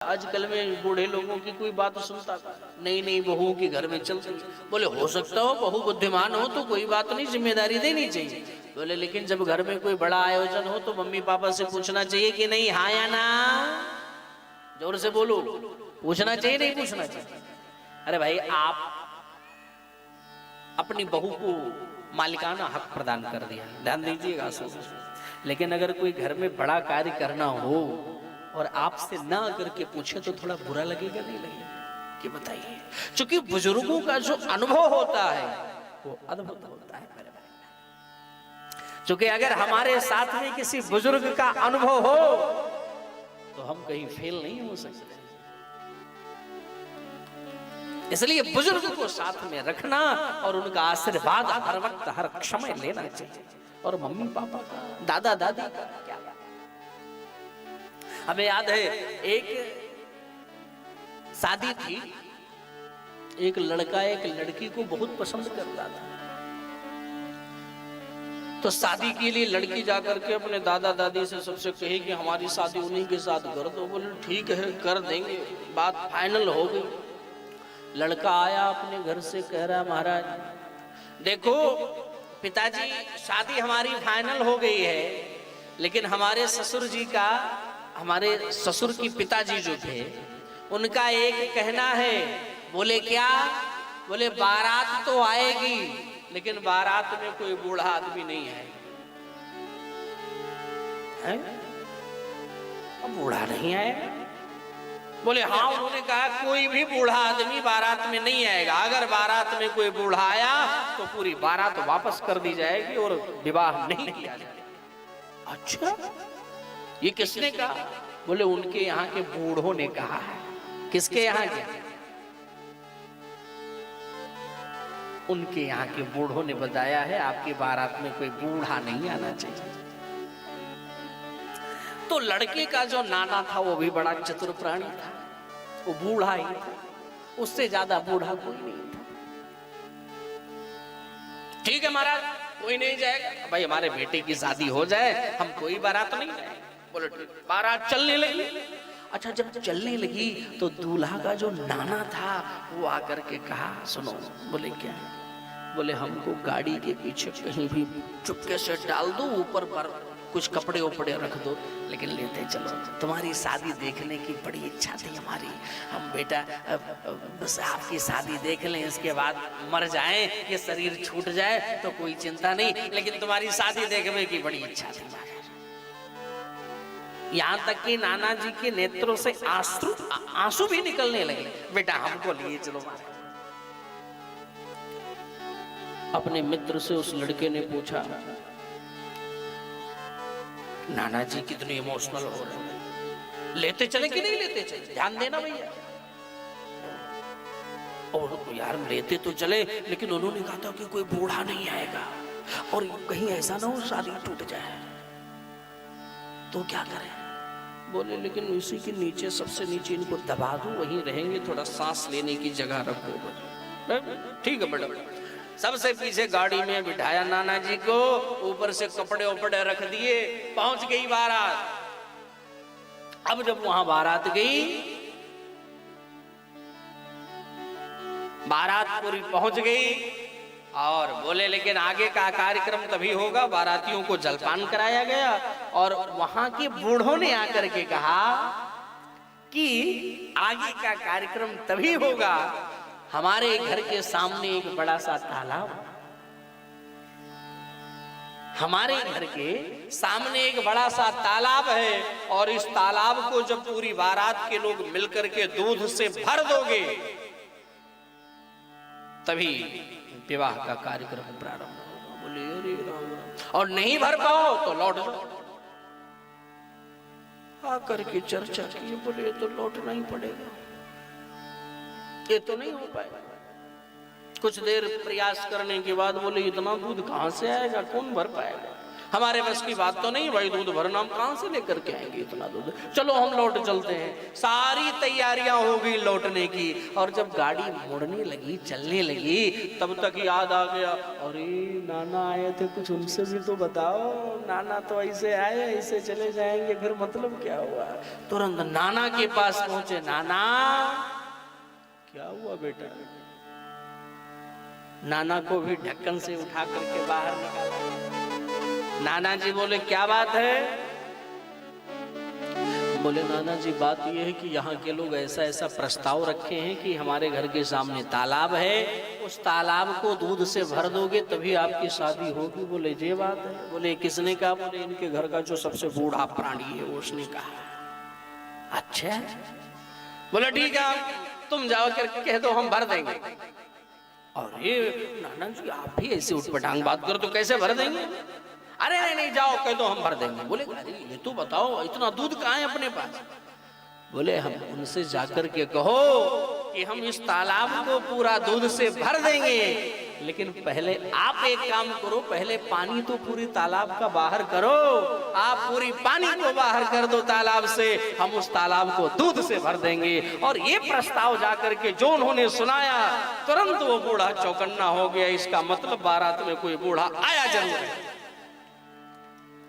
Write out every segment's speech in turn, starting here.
आजकल में बूढ़े लोगों की कोई बात सुनता था, नई नई बहुओं की घर में चलती। बोले हो सकता हो बहू बुद्धिमान हो तो कोई बात नहीं, जिम्मेदारी देनी चाहिए। बोले लेकिन जब घर में कोई बड़ा आयोजन हो तो मम्मी पापा से पूछना चाहिए कि नहीं, हाँ या ना? जोर से बोलो, पूछना चाहिए नहीं पूछना चाहिए? अरे भाई, आप अपनी बहू को मालिकाना हक प्रदान कर दिया, ध्यान दीजिएगा। लेकिन अगर कोई घर में बड़ा कार्य करना हो और आपसे ना करके पूछे तो थोड़ा बुरा लगेगा नहीं लगेगा कि बताइए? क्योंकि बुजुर्गों का जो अनुभव होता है वो अद्भुत होता है मेरे भाई। क्योंकि अगर हमारे साथ में किसी बुजुर्ग का अनुभव हो तो हम कहीं फेल नहीं हो सकते। इसलिए बुजुर्ग को साथ में रखना और उनका आशीर्वाद हर वक्त हर क्षण लेना चाहिए। और मम्मी पापा का, दादा दादी का क्या? हमें याद है एक शादी थी, एक लड़का एक लड़की को बहुत पसंद करता था। तो शादी के लिए लड़की जाकर के अपने दादा दादी से सबसे कही कि हमारी शादी उन्हीं के साथ कर दो। बोले ठीक है कर देंगे, बात फाइनल हो गई। लड़का आया अपने घर से, कह रहा महाराज देखो पिताजी, शादी हमारी फाइनल हो गई है, लेकिन हमारे ससुर जी का, हमारे ससुर की पिताजी जो थे उनका एक कहना है। बोले क्या? बोले बारात तो आएगी लेकिन बारात में कोई बूढ़ा आदमी नहीं आएगा। अब बूढ़ा नहीं आएगा? बोले हाँ, उन्होंने कहा कोई भी बूढ़ा आदमी बारात में नहीं आएगा। अगर बारात में कोई बूढ़ा आया तो पूरी बारात वापस कर दी जाएगी और विवाह नहीं किया जाएगा। अच्छा, ये किसने कहा? बोले उनके यहाँ के बूढ़ों ने कहा है। किसके यहाँ के? उनके यहाँ के बूढ़ों ने बताया है आपकी बारात में कोई बूढ़ा नहीं आना चाहिए। तो लड़के का जो नाना था वो भी बड़ा चतुर प्राणी था, वो बूढ़ा ही था, उससे ज्यादा बूढ़ा कोई नहीं था। ठीक है महाराज, कोई नहीं जाएगा, भाई हमारे बेटे की शादी हो जाए, हम कोई बारात नहीं जाएंगे। बोले बारात चलने लगी। अच्छा, जब चलने लगी तो दूल्हा का जो नाना था वो आकर के कहा सुनो। बोले क्या? बोले हमको गाड़ी के पीछे कहीं भी चुपके से डाल दो, ऊपर पर कुछ कपड़े उपड़े रख दो, लेकिन लेते चलो। तुम्हारी शादी देखने की बड़ी इच्छा थी हमारी, हम बेटा बस आपकी शादी देख लें, इसके बाद मर जाएं, ये शरीर छूट जाए तो कोई चिंता नहीं, लेकिन तुम्हारी शादी देखने की बड़ी इच्छा थी। यहाँ तक कि नाना जी के नेत्रों से आंसू भी निकलने लगे। बेटा हमको लिए चलो। अपने मित्र से उस लड़के ने पूछा, नाना जी कितने इमोशनल हो रहे हैं, लेते चले कि नहीं लेते चले? ध्यान देना भैया। और यार लेते तो चले, लेकिन उन्होंने कहा था कि कोई बूढ़ा नहीं आएगा और कहीं ऐसा ना हो शादी टूट जाए, तो क्या करें? बोले लेकिन उसी के नीचे, सबसे नीचे इनको दबा दो, वहीं रहेंगे, थोड़ा सांस लेने की जगह रखो। ठीक है मैडम। सबसे पीछे गाड़ी में बिठाया नाना जी को, ऊपर से कपड़े उपड़े रख दिए, पहुंच गई बारात। अब जब वहां बारात गई, बारात पूरी पहुंच गई और बोले लेकिन आगे का कार्यक्रम तभी होगा। बारातियों को जलपान कराया गया और वहां के बूढ़ों ने आकर के कहा कि आगे का कार्यक्रम तभी होगा, हमारे घर के सामने एक बड़ा सा तालाब, हमारे घर के सामने एक बड़ा सा तालाब है, और इस तालाब को जब पूरी बारात के लोग मिलकर के दूध से भर दोगे तभी विवाह का कार्यक्रम प्रारंभ होगा। बोले अरे राम, और नहीं भर पाओ तो लौट जाओ। आकर के चर्चा की, बोले ये तो लौटना ही पड़ेगा, ये तो नहीं हो पाएगा। कुछ देर प्रयास करने के बाद बोले इतना दूध कहां से आएगा, कौन भर पाएगा? हमारे बस की बात तो नहीं भाई, दूध भरना हम कहां से लेकर के आएंगे इतना दूध, चलो हम लौट चलते हैं। सारी तैयारियां हो गई लौटने की, और जब गाड़ी मुड़ने लगी, चलने लगी, तब तक याद आ गया, अरे नाना आए थे, कुछ उनसे भी तो बताओ, नाना तो ऐसे आए ऐसे चले जाएंगे, फिर मतलब क्या हुआ। तुरंत नाना के पास पहुंचे, नाना क्या हुआ बेटा। नाना को भी ढक्कन से उठा करके बाहर निकाला। नाना जी बोले क्या बात है। बोले नाना जी बात यह है कि यहाँ के लोग ऐसा ऐसा प्रस्ताव रखे हैं कि हमारे घर के सामने तालाब है, उस तालाब को दूध से भर दोगे तभी आपकी शादी होगी। बोले ये बात है। बोले किसने कहा। बोले इनके घर का जो सबसे बूढ़ा प्राणी है उसने कहा। अच्छा। बोले ठीक है तुम जाओ करके कह दो हम भर देंगे। अरे नाना जी आप भी ऐसे उठपटांग बात करो तो कैसे भर देंगे। अरे नहीं नहीं जाओ कह दो हम भर देंगे। बोले अरे ये तो बताओ इतना दूध कहाँ है अपने पास। बोले हम उनसे जाकर के कहो कि हम इस तालाब को पूरा दूध से भर देंगे, लेकिन पहले आप एक काम करो, पहले पानी तो पूरी तालाब का बाहर करो। आप पूरी पानी को बाहर कर दो तालाब से, हम उस तालाब को दूध से भर देंगे। और ये प्रस्ताव जाकर के जो उन्होंने सुनाया, तुरंत वो बूढ़ा चौकन्ना हो गया। इसका मतलब बारात में कोई बूढ़ा आया जरूर है,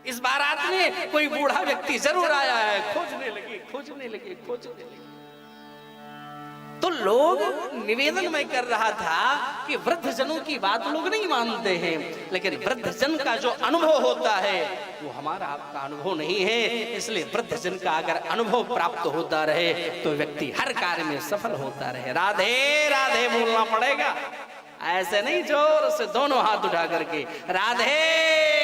इस बारात में कोई बूढ़ा व्यक्ति जरूर आया है। खोजने लगे खोजने लगे खोजने लगे। तो लोग निवेदन में कर रहा था कि वृद्ध जनों की बात लोग नहीं मानते हैं, लेकिन वृद्ध जन का जो अनुभव होता है वो हमारा आपका अनुभव नहीं है। इसलिए वृद्ध जन का अगर अनुभव प्राप्त होता रहे तो व्यक्ति हर कार्य में सफल होता रहे। राधे राधे बोलना पड़ेगा, ऐसे नहीं जोर से दोनों हाथ उठा करके राधे